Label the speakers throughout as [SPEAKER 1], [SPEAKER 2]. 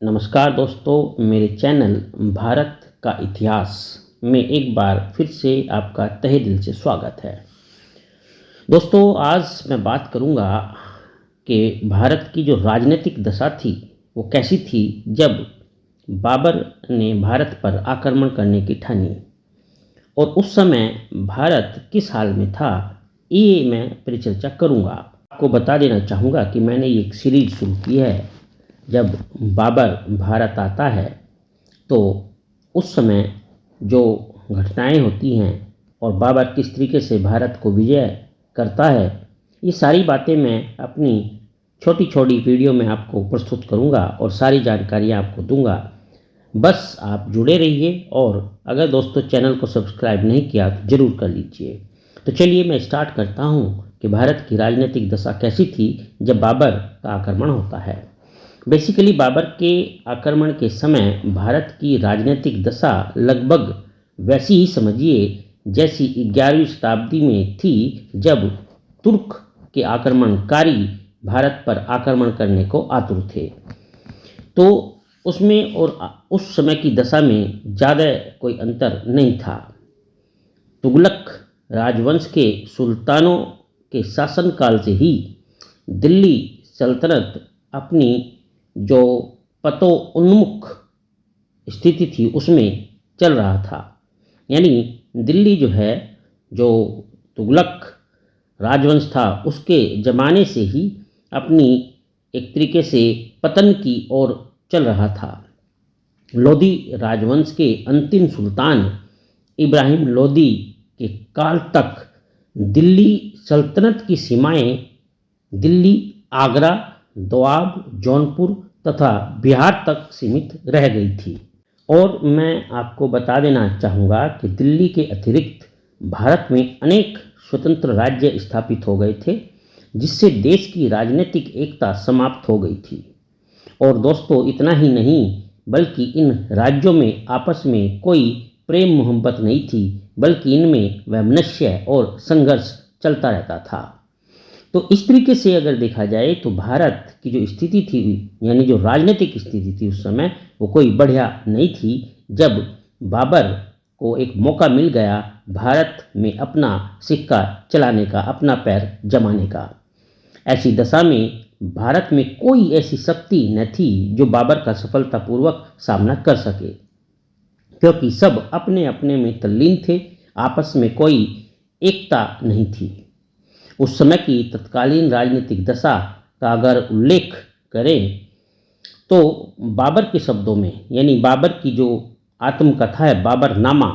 [SPEAKER 1] नमस्कार दोस्तों, मेरे चैनल भारत का इतिहास में एक बार फिर से आपका तहे दिल से स्वागत है। दोस्तों, आज मैं बात करूंगा कि भारत की जो राजनीतिक दशा थी वो कैसी थी जब बाबर ने भारत पर आक्रमण करने की ठानी और उस समय भारत किस हाल में था, ये मैं परिचर्चा करूंगा। आपको बता देना चाहूँगा कि मैंने ये एक सीरीज शुरू की है। जब बाबर भारत आता है तो उस समय जो घटनाएं होती हैं और बाबर किस तरीके से भारत को विजय करता है, ये सारी बातें मैं अपनी छोटी छोटी वीडियो में आपको प्रस्तुत करूंगा और सारी जानकारियां आपको दूंगा। बस आप जुड़े रहिए और अगर दोस्तों चैनल को सब्सक्राइब नहीं किया तो ज़रूर कर लीजिए। तो चलिए मैं स्टार्ट करता हूं कि भारत की राजनीतिक दशा कैसी थी जब बाबर का आक्रमण होता है। बेसिकली बाबर के आक्रमण के समय भारत की राजनीतिक दशा लगभग वैसी ही समझिए जैसी 11वीं शताब्दी में थी जब तुर्क के आक्रमणकारी भारत पर आक्रमण करने को आतुर थे। तो उसमें और उस समय की दशा में ज़्यादा कोई अंतर नहीं था। तुगलक राजवंश के सुल्तानों के शासनकाल से ही दिल्ली सल्तनत अपनी जो पतोन्मुख स्थिति थी उसमें चल रहा था। यानी दिल्ली जो है, जो तुगलक राजवंश था उसके ज़माने से ही अपनी एक तरीके से पतन की ओर चल रहा था। लोदी राजवंश के अंतिम सुल्तान इब्राहिम लोदी के काल तक दिल्ली सल्तनत की सीमाएं दिल्ली, आगरा, दोआब, जौनपुर तथा बिहार तक सीमित रह गई थी। और मैं आपको बता देना चाहूँगा कि दिल्ली के अतिरिक्त भारत में अनेक स्वतंत्र राज्य स्थापित हो गए थे, जिससे देश की राजनीतिक एकता समाप्त हो गई थी। और दोस्तों, इतना ही नहीं बल्कि इन राज्यों में आपस में कोई प्रेम मोहब्बत नहीं थी, बल्कि इनमें वैमनस्य और संघर्ष चलता रहता था। तो इस तरीके से अगर देखा जाए तो भारत की जो स्थिति थी, यानी जो राजनीतिक स्थिति थी उस समय, वो कोई बढ़िया नहीं थी। जब बाबर को एक मौका मिल गया भारत में अपना सिक्का चलाने का, अपना पैर जमाने का, ऐसी दशा में भारत में कोई ऐसी शक्ति न थी जो बाबर का सफलतापूर्वक सामना कर सके, क्योंकि सब अपने अपने में तल्लीन थे, आपस में कोई एकता नहीं थी। उस समय की तत्कालीन राजनीतिक दशा का अगर उल्लेख करें तो बाबर के शब्दों में, यानी बाबर की जो आत्मकथा है बाबरनामा,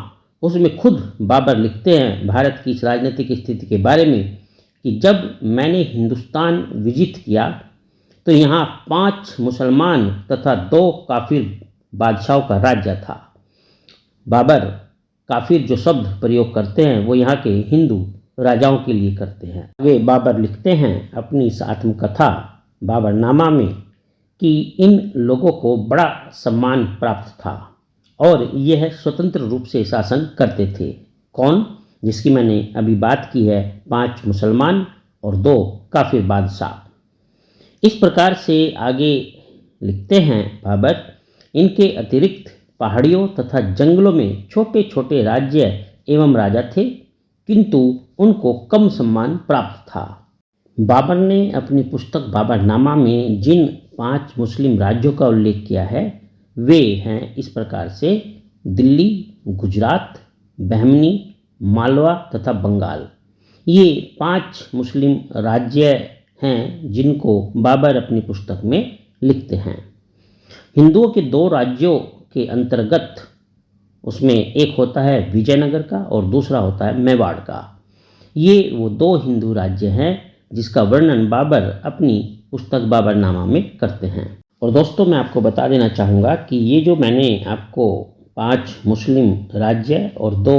[SPEAKER 1] उसमें खुद बाबर लिखते हैं भारत की इस राजनीतिक स्थिति के बारे में कि जब मैंने हिंदुस्तान विजित किया तो यहाँ 5 मुसलमान तथा 2 काफिर बादशाहों का राज्य था। बाबर काफिर जो शब्द प्रयोग करते हैं वो यहाँ के हिंदू राजाओं के लिए करते हैं। आगे बाबर लिखते हैं अपनी इस आत्मकथा बाबरनामा में कि इन लोगों को बड़ा सम्मान प्राप्त था और यह स्वतंत्र रूप से शासन करते थे। कौन? जिसकी मैंने अभी बात की है, 5 मुसलमान और 2 काफिर बादशाह। इस प्रकार से आगे लिखते हैं बाबर, इनके अतिरिक्त पहाड़ियों तथा जंगलों में छोटे छोटे राज्य एवं राजा थे, किंतु उनको कम सम्मान प्राप्त था। बाबर ने अपनी पुस्तक बाबरनामा में जिन 5 मुस्लिम राज्यों का उल्लेख किया है वे हैं इस प्रकार से: दिल्ली, गुजरात, बहमनी, मालवा तथा बंगाल। ये 5 मुस्लिम राज्य हैं जिनको बाबर अपनी पुस्तक में लिखते हैं। हिंदुओं के 2 राज्यों के अंतर्गत उसमें एक होता है विजयनगर का और दूसरा होता है मेवाड़ का। ये वो 2 हिंदू राज्य हैं जिसका वर्णन बाबर अपनी पुस्तक बाबरनामा में करते हैं। और दोस्तों, मैं आपको बता देना चाहूँगा कि ये जो मैंने आपको 5 मुस्लिम राज्य और 2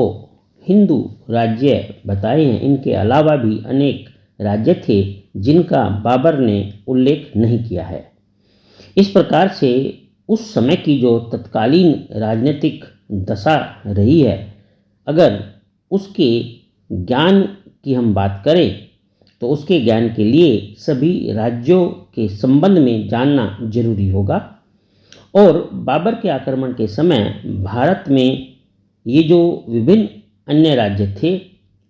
[SPEAKER 1] हिंदू राज्य बताए हैं, इनके अलावा भी अनेक राज्य थे जिनका बाबर ने उल्लेख नहीं किया है। इस प्रकार से उस समय की जो तत्कालीन राजनीतिक दशा रही है, अगर उसके ज्ञान की हम बात करें तो उसके ज्ञान के लिए सभी राज्यों के संबंध में जानना जरूरी होगा और बाबर के आक्रमण के समय भारत में ये जो विभिन्न अन्य राज्य थे,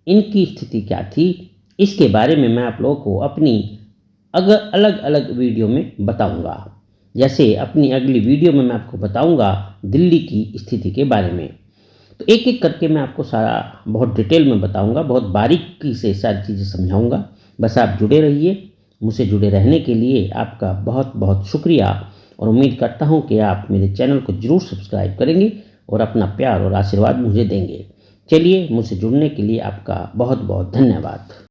[SPEAKER 1] इनकी स्थिति क्या थी, इसके बारे में मैं आप लोगों को अपनी अलग अलग वीडियो में बताऊंगा। जैसे अपनी अगली वीडियो में मैं आपको बताऊंगा दिल्ली की स्थिति के बारे में। तो एक एक करके मैं आपको सारा बहुत डिटेल में बताऊंगा, बहुत बारीकी से सारी चीज़ें समझाऊंगा। बस आप जुड़े रहिए। मुझसे जुड़े रहने के लिए आपका बहुत बहुत शुक्रिया और उम्मीद करता हूं कि आप मेरे चैनल को ज़रूर सब्सक्राइब करेंगे और अपना प्यार और आशीर्वाद मुझे देंगे। चलिए, मुझसे जुड़ने के लिए आपका बहुत बहुत धन्यवाद।